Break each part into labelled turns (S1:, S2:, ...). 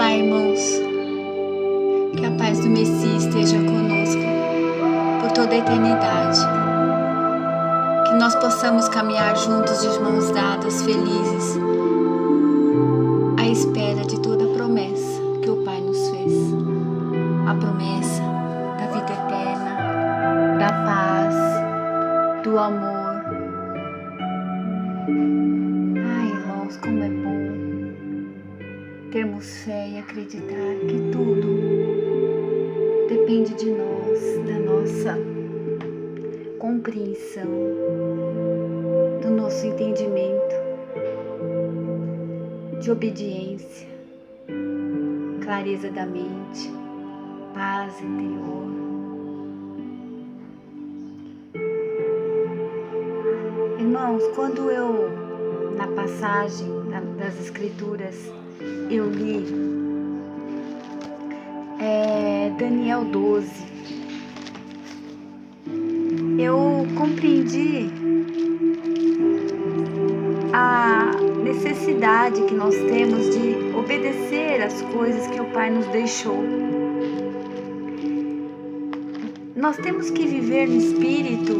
S1: Olá, irmãos. Que a paz do Messias esteja conosco por toda a eternidade. Que nós possamos caminhar juntos de mãos dadas, felizes, à espera de toda a promessa que o Pai nos fez. A promessa da vida eterna, da paz, do amor. Ai, irmãos, como é bom termos fé e acreditar que tudo depende de nós, da nossa compreensão, do nosso entendimento, de obediência, clareza da mente, paz interior. Irmãos, quando eu, na passagem das Escrituras, eu li Daniel 12, eu compreendi a necessidade que nós temos de obedecer às coisas que o Pai nos deixou. Nós temos que viver no Espírito,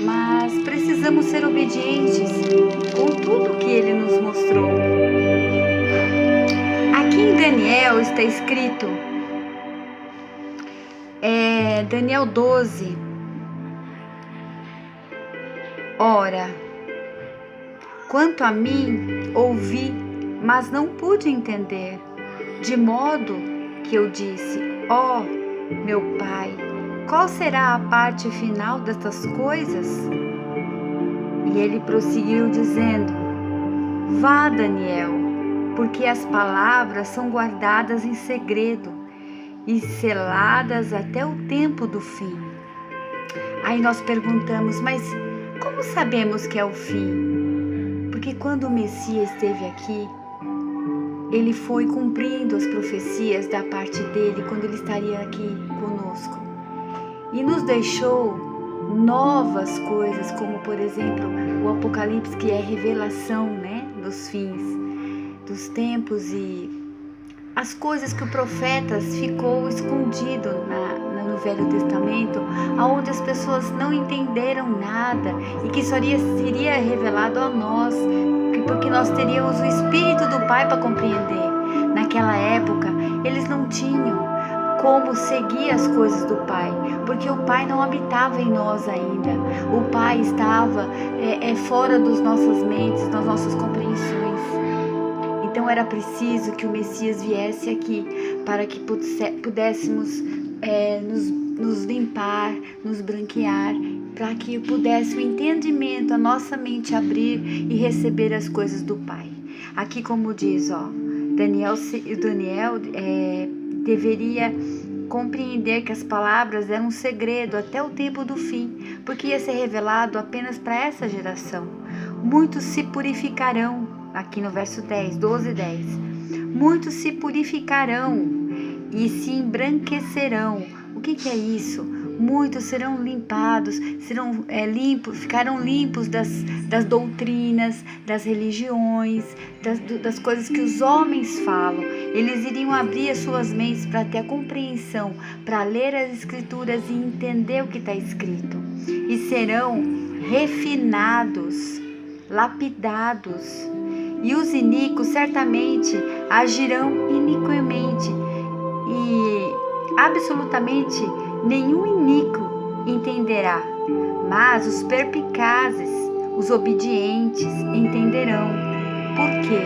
S1: mas precisamos ser obedientes com tudo que Ele nos mostrou. Aqui em Daniel está escrito, Daniel 12, ora, quanto a mim, ouvi, mas não pude entender, de modo que eu disse, ó, meu Pai, qual será a parte final destas coisas? E ele prosseguiu dizendo, vá, Daniel, porque as palavras são guardadas em segredo e seladas até o tempo do fim. Aí nós perguntamos, mas como sabemos que é o fim? Porque quando o Messias esteve aqui, ele foi cumprindo as profecias da parte dele quando ele estaria aqui conosco. E nos deixou novas coisas, como por exemplo o Apocalipse, que é a revelação, dos fins, dos tempos e as coisas que o profeta ficou escondido no Velho Testamento, onde as pessoas não entenderam nada e que seria revelado a nós, porque nós teríamos o Espírito do Pai para compreender. Naquela época, eles não tinham como seguir as coisas do Pai, porque o Pai não habitava em nós ainda. O Pai estava fora das nossas mentes, das nossas compreensões. Então era preciso que o Messias viesse aqui para que pudéssemos nos limpar, nos branquear, para que pudesse o entendimento, a nossa mente abrir e receber as coisas do Pai. Aqui como diz, Daniel deveria compreender que as palavras eram um segredo até o tempo do fim, porque ia ser revelado apenas para essa geração. Muitos se purificarão, aqui no verso 12 e 10. Muitos se purificarão e se embranquecerão. O que é isso? Muitos serão limpados, ficarão limpos das doutrinas, das religiões, das coisas que os homens falam. Eles iriam abrir as suas mentes para ter a compreensão, para ler as Escrituras e entender o que está escrito. E serão refinados, lapidados. E os iníquos certamente agirão iniquamente, e absolutamente nenhum iníquo entenderá, mas os perspicazes, os obedientes entenderão. Por quê?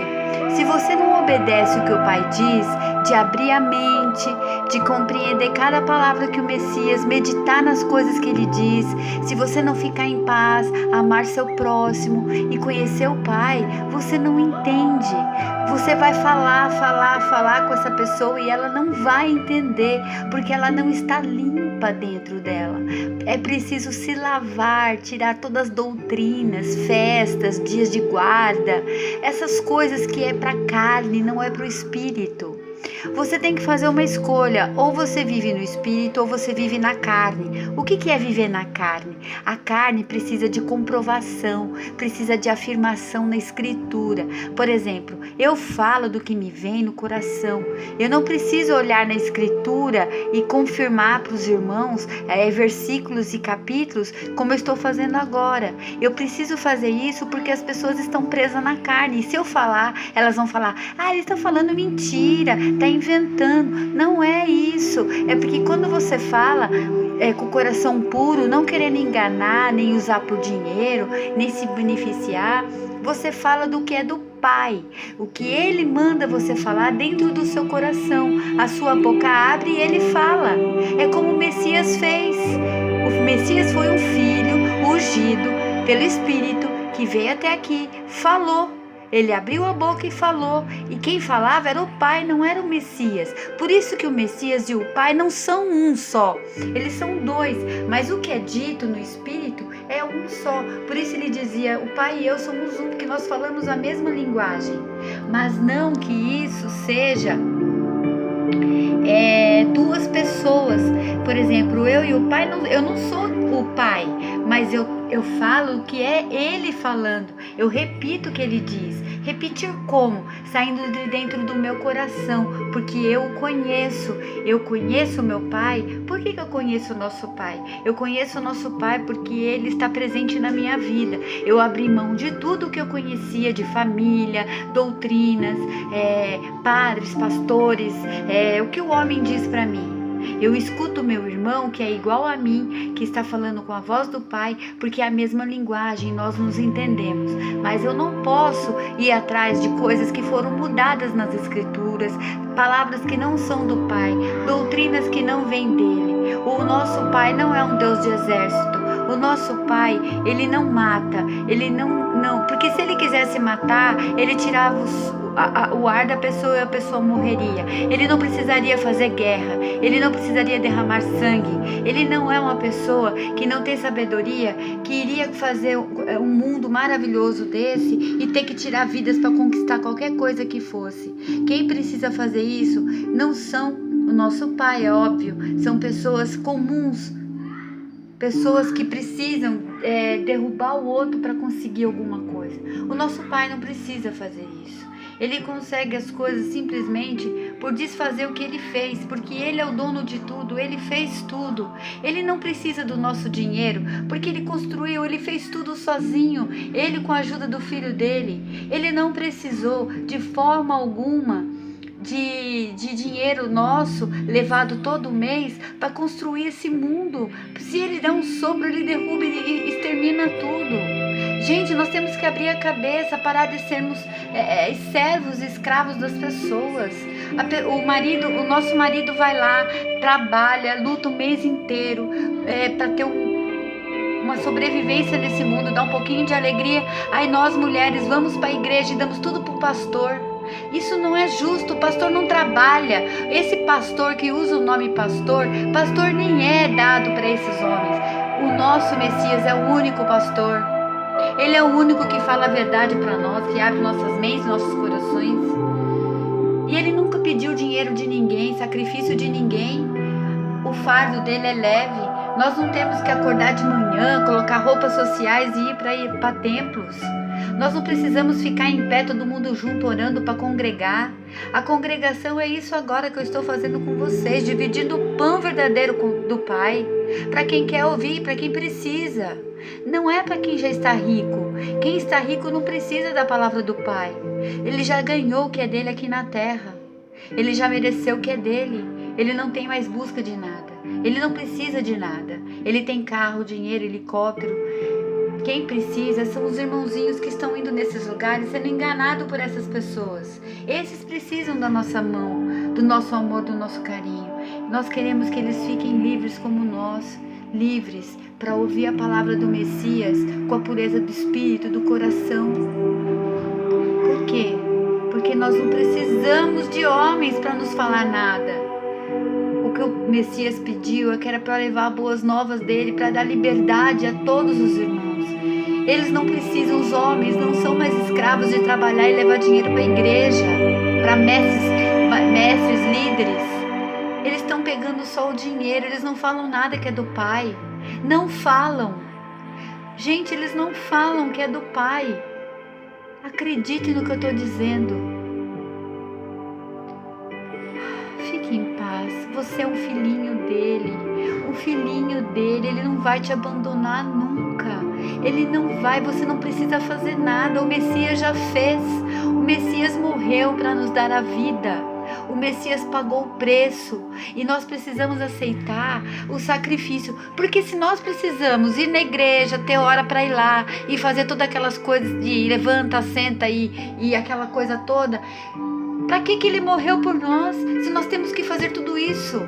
S1: Se você não obedece o que o Pai diz, de abrir a mente, de compreender cada palavra que o Messias, meditar nas coisas que ele diz, se você não ficar em paz, amar seu próximo e conhecer o Pai, você não entende. Você vai falar com essa pessoa e ela não vai entender, porque ela não está limpa dentro dela. É preciso se lavar, tirar todas as doutrinas, festas, dias de guarda, essas coisas que é para a carne, não é para o espírito. Você tem que fazer uma escolha, ou você vive no espírito ou você vive na carne. O que é viver na carne? A carne precisa de comprovação, precisa de afirmação na escritura. Por exemplo, eu falo do que me vem no coração. Eu não preciso olhar na escritura e confirmar para os irmãos versículos e capítulos como eu estou fazendo agora. Eu preciso fazer isso porque as pessoas estão presas na carne. E se eu falar, elas vão falar: ele está falando mentira, está inventando. Não é isso. É porque quando você fala com o coração puro, não querendo enganar, nem usar por dinheiro, nem se beneficiar, você fala do que é do Pai, o que Ele manda você falar dentro do seu coração. A sua boca abre e Ele fala. É como o Messias fez. O Messias foi um filho ungido pelo Espírito que veio até aqui, falou. Ele abriu a boca e falou, e quem falava era o Pai, não era o Messias. Por isso que o Messias e o Pai não são um só, eles são dois, mas o que é dito no Espírito é um só. Por isso ele dizia: o Pai e eu somos um, porque nós falamos a mesma linguagem. Mas não que isso seja duas pessoas. Por exemplo, eu e o Pai, eu não sou o Pai, mas eu falo o que é Ele falando. Eu repito o que Ele diz. Repetir como? Saindo de dentro do meu coração, porque eu o conheço. Eu conheço o meu Pai. Por que eu conheço o nosso Pai? Eu conheço o nosso Pai porque Ele está presente na minha vida. Eu abri mão de tudo que eu conhecia, de família, doutrinas, padres, pastores, o que o homem diz para mim. Eu escuto meu irmão, que é igual a mim, que está falando com a voz do Pai, porque é a mesma linguagem, nós nos entendemos. Mas eu não posso ir atrás de coisas que foram mudadas nas Escrituras, palavras que não são do Pai, doutrinas que não vêm dele. O nosso Pai não é um Deus de exército. O nosso Pai, Ele não mata, Ele não, porque se Ele quisesse matar, Ele tirava o ar da pessoa e a pessoa morreria. Ele não precisaria fazer guerra, Ele não precisaria derramar sangue. Ele não é uma pessoa que não tem sabedoria, que iria fazer um mundo maravilhoso desse e ter que tirar vidas para conquistar qualquer coisa que fosse. Quem precisa fazer isso não são o nosso Pai, é óbvio, são pessoas comuns, pessoas que precisam derrubar o outro para conseguir alguma coisa. O nosso Pai não precisa fazer isso. Ele consegue as coisas simplesmente por desfazer o que Ele fez, porque Ele é o dono de tudo, Ele fez tudo. Ele não precisa do nosso dinheiro, porque Ele construiu, Ele fez tudo sozinho, Ele com a ajuda do Filho dele. Ele não precisou de forma alguma de dinheiro nosso levado todo mês para construir esse mundo. Se Ele der um sopro, Ele derruba e extermina tudo. Gente, nós temos que abrir a cabeça, parar de sermos servos, escravos das pessoas. O nosso marido vai lá, trabalha, luta o mês inteiro para ter uma sobrevivência nesse mundo, dá um pouquinho de alegria. Aí nós mulheres vamos para a igreja e damos tudo para o pastor. Isso não é justo, o pastor não trabalha. Esse pastor que usa o nome pastor nem é dado para esses homens. O nosso Messias é o único pastor. Ele é o único que fala a verdade para nós, que abre nossas mentes, nossos corações. E Ele nunca pediu dinheiro de ninguém, sacrifício de ninguém. O fardo dele é leve. Nós não temos que acordar de manhã, colocar roupas sociais e ir para templos. Nós não precisamos ficar em pé todo mundo junto orando para congregar. A congregação é isso agora que eu estou fazendo com vocês, dividindo o pão verdadeiro do Pai, para quem quer ouvir, para quem precisa. Não é para quem já está rico. Quem está rico não precisa da palavra do Pai. Ele já ganhou o que é dele aqui na terra. Ele já mereceu o que é dele. Ele não tem mais busca de nada. Ele não precisa de nada. Ele tem carro, dinheiro, helicóptero. Quem precisa são os irmãozinhos que estão indo nesses lugares sendo enganados por essas pessoas. Esses precisam da nossa mão, do nosso amor, do nosso carinho. Nós queremos que eles fiquem livres como nós, livres para ouvir a palavra do Messias com a pureza do espírito, do coração. Por quê? Porque nós não precisamos de homens para nos falar nada. O que o Messias pediu é que era para levar boas novas dele, para dar liberdade a todos os irmãos. Eles não precisam, os homens não são mais escravos de trabalhar e levar dinheiro para a igreja, para mestres mestres, líderes, eles estão pegando só o dinheiro, eles não falam nada que é do Pai. Não falam. Gente, eles não falam que é do Pai. Acredite no que eu estou dizendo. Fique em paz. Você é um filhinho dele. Um filhinho dele. Ele não vai te abandonar nunca. Ele não vai. Você não precisa fazer nada. O Messias já fez. O Messias morreu para nos dar a vida. O Messias pagou o preço e nós precisamos aceitar o sacrifício, porque se nós precisamos ir na igreja, ter hora para ir lá e fazer todas aquelas coisas de levanta, senta e aquela coisa toda, para que ele morreu por nós? Se nós temos que fazer tudo isso,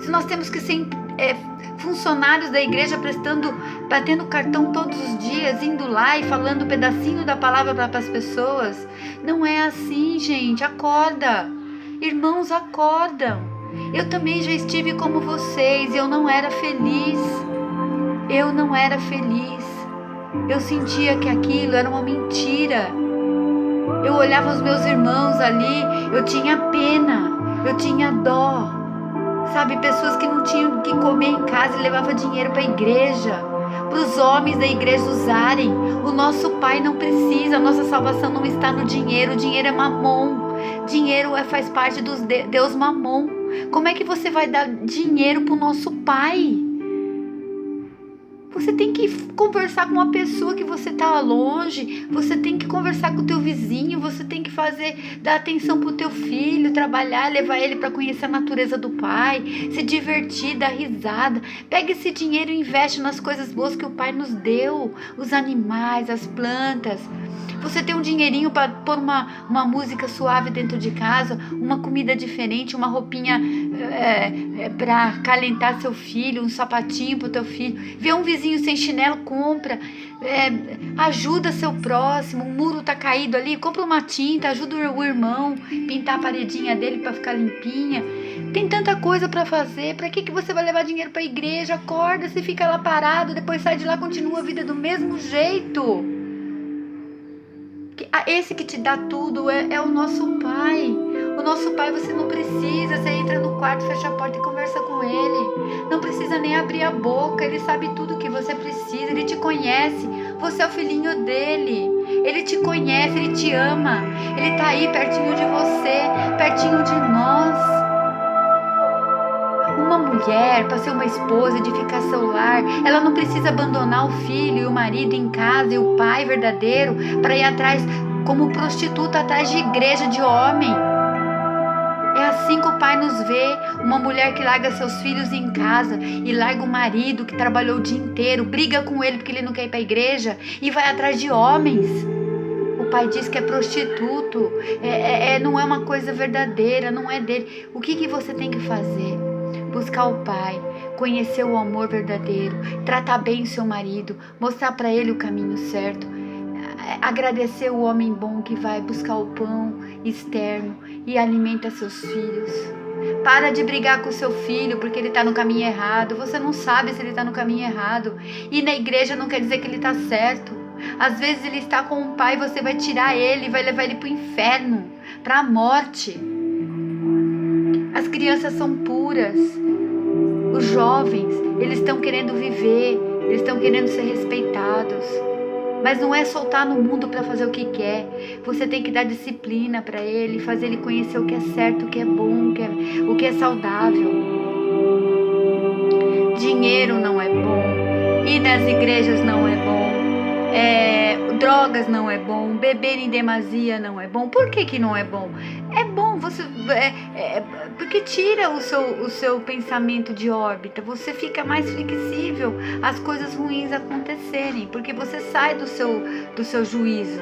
S1: se nós temos que ser funcionários da igreja batendo cartão todos os dias, indo lá e falando um pedacinho da palavra para as pessoas, não é assim, gente. Acorda. Irmãos, acordam. Eu também já estive como vocês. Eu não era feliz. Eu não era feliz. Eu sentia que aquilo era uma mentira. Eu olhava os meus irmãos ali, eu tinha pena, eu tinha dó. Sabe, pessoas que não tinham o que comer em casa e levavam dinheiro para a igreja, para os homens da igreja usarem. O nosso Pai não precisa, a nossa salvação não está no dinheiro. O dinheiro é mamon. Dinheiro faz parte dos Deus mamon. Como é que você vai dar dinheiro para o nosso Pai? Você tem que conversar com uma pessoa que você está longe. Você tem que conversar com o teu vizinho. Você tem que dar atenção para o teu filho, trabalhar, levar ele para conhecer a natureza do Pai, se divertir, dar risada. Pega esse dinheiro e investe nas coisas boas que o Pai nos deu. Os animais, as plantas. Você tem um dinheirinho para pôr uma música suave dentro de casa, uma comida diferente, uma roupinha para calentar seu filho, um sapatinho para o teu filho. Vê um vizinho sem chinelo, compra. Ajuda seu próximo. O muro tá caído ali, compra uma tinta, ajuda o irmão, pintar a paredinha dele para ficar limpinha. Tem tanta coisa para fazer. Para que você vai levar dinheiro para a igreja? Acorda, você fica lá parado, depois sai de lá, continua a vida do mesmo jeito. Esse que te dá tudo é o nosso Pai. O nosso Pai você não precisa. Você entra no quarto, fecha a porta e conversa com Ele. Não precisa nem abrir a boca. Ele sabe tudo o que você precisa. Ele te conhece. Você é o filhinho dele. Ele te conhece, Ele te ama. Ele está aí pertinho de você, pertinho de nós. Uma mulher, para ser uma esposa, edificar seu lar, ela não precisa abandonar o filho e o marido em casa e o pai verdadeiro para ir atrás, como prostituta, atrás de igreja de homem. É assim que o Pai nos vê. Uma mulher que larga seus filhos em casa e larga o marido que trabalhou o dia inteiro, briga com ele porque ele não quer ir para a igreja e vai atrás de homens. O Pai diz que é prostituto, não é uma coisa verdadeira, não é dele. O que você tem que fazer? Buscar o Pai, conhecer o amor verdadeiro, tratar bem o seu marido, mostrar para ele o caminho certo, agradecer o homem bom que vai buscar o pão externo e alimenta seus filhos. Para de brigar com o seu filho porque ele está no caminho errado. Você não sabe se ele está no caminho errado. Ir na igreja não quer dizer que ele está certo. Às vezes ele está com o Pai e você vai tirar ele, vai levar ele para o inferno, para a morte. As crianças são puras. Os jovens, eles estão querendo viver, eles estão querendo ser respeitados. Mas não é soltar no mundo para fazer o que quer. Você tem que dar disciplina para ele, fazer ele conhecer o que é certo, o que é bom, o que é saudável. Dinheiro não é bom, ir nas igrejas não é bom, drogas não é bom, beber em demasia não é bom. Por que não é bom? É bom, porque tira o seu pensamento de órbita, você fica mais flexível às coisas ruins acontecerem, porque você sai do seu juízo.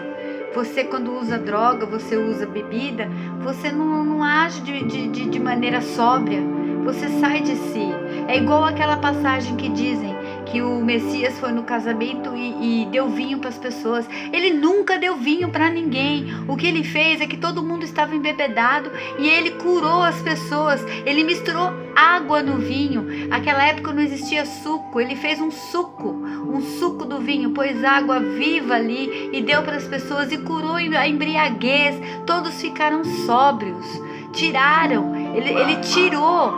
S1: Você, quando usa droga, você usa bebida, você não age de maneira sóbria, você sai de si. É igual aquela passagem que dizem que o Messias foi no casamento e deu vinho para as pessoas. Ele nunca deu vinho para ninguém. O que ele fez é que todo mundo estava embebedado e ele curou as pessoas. Ele misturou água no vinho. Naquela época não existia suco. Ele fez um suco do vinho, pôs água viva ali e deu para as pessoas e curou a embriaguez. Todos ficaram sóbrios. tiraram, ele tirou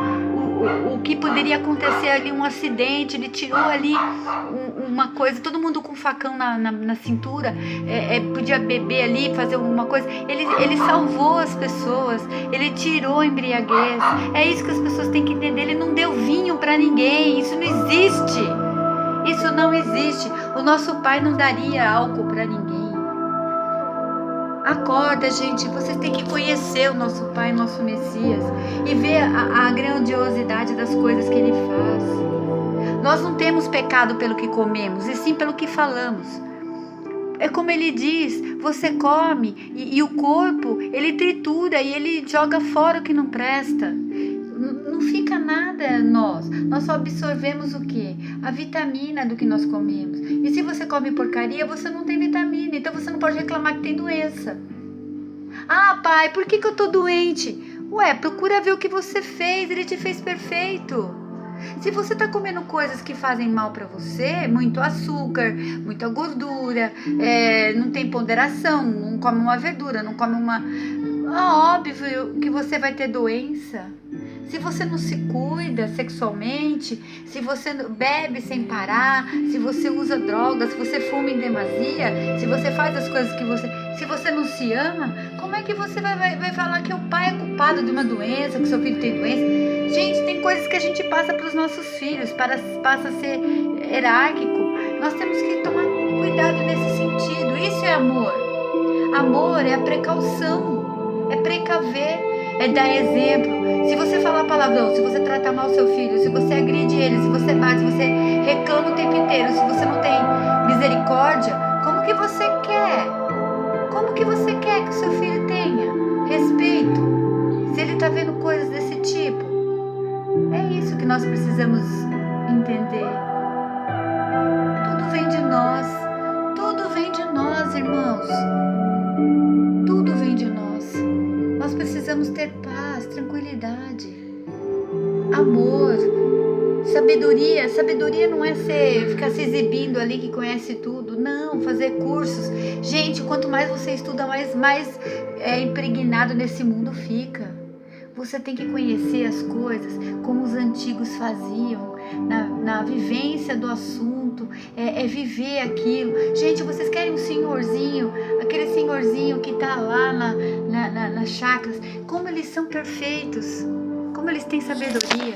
S1: o que poderia acontecer ali, um acidente, ele tirou ali uma coisa, todo mundo com facão na cintura, podia beber ali, fazer alguma coisa, ele salvou as pessoas, ele tirou a embriaguez. É isso que as pessoas têm que entender, ele não deu vinho para ninguém, isso não existe, isso não existe, o nosso Pai não daria álcool para ninguém. Acorda, gente, vocês têm que conhecer o nosso Pai, o nosso Messias, e ver a grandiosidade das coisas que Ele faz. Nós não temos pecado pelo que comemos, e sim pelo que falamos. É como Ele diz, você come, e o corpo, Ele tritura, e Ele joga fora o que não presta. Não fica nada nós só absorvemos o quê? A vitamina do que nós comemos. E se você come porcaria, você não tem vitamina, então você não pode reclamar que tem doença. Ah, pai, por que eu tô doente? Ué, procura ver o que você fez, Ele te fez perfeito. Se você tá comendo coisas que fazem mal para você, muito açúcar, muita gordura, não tem ponderação, não come uma verdura, não come uma... óbvio que você vai ter doença. Se você não se cuida sexualmente, se você bebe sem parar, se você usa drogas, se você fuma em demasia, se você faz as coisas que você... Se você não se ama, como é que você vai falar que o pai é culpado de uma doença, que seu filho tem doença? Gente, tem coisas que a gente passa para os nossos filhos, passa a ser hierárquico. Nós temos que tomar cuidado nesse sentido. Isso é amor. Amor é a precaução, é precaver, é dar exemplo. Se você falar palavrão, se você tratar mal seu filho, se você agride ele, se você bate, se você reclama o tempo inteiro, se você não tem misericórdia, como que você quer? Como que você quer que o seu filho tenha respeito? Se ele está vendo coisas desse tipo. É isso que nós precisamos entender. Tudo vem de nós. Tudo vem de nós, irmãos. Tudo vem de nós. Nós precisamos ter paz, tranquilidade, amor, sabedoria. Sabedoria não é ficar se exibindo ali que conhece tudo. Não, fazer cursos. Gente, quanto mais você estuda, mais impregnado nesse mundo fica. Você tem que conhecer as coisas como os antigos faziam, na vivência do assunto, viver aquilo. Gente, vocês querem um senhorzinho, aquele senhorzinho que está lá nas chácaras, como eles são perfeitos, como eles têm sabedoria.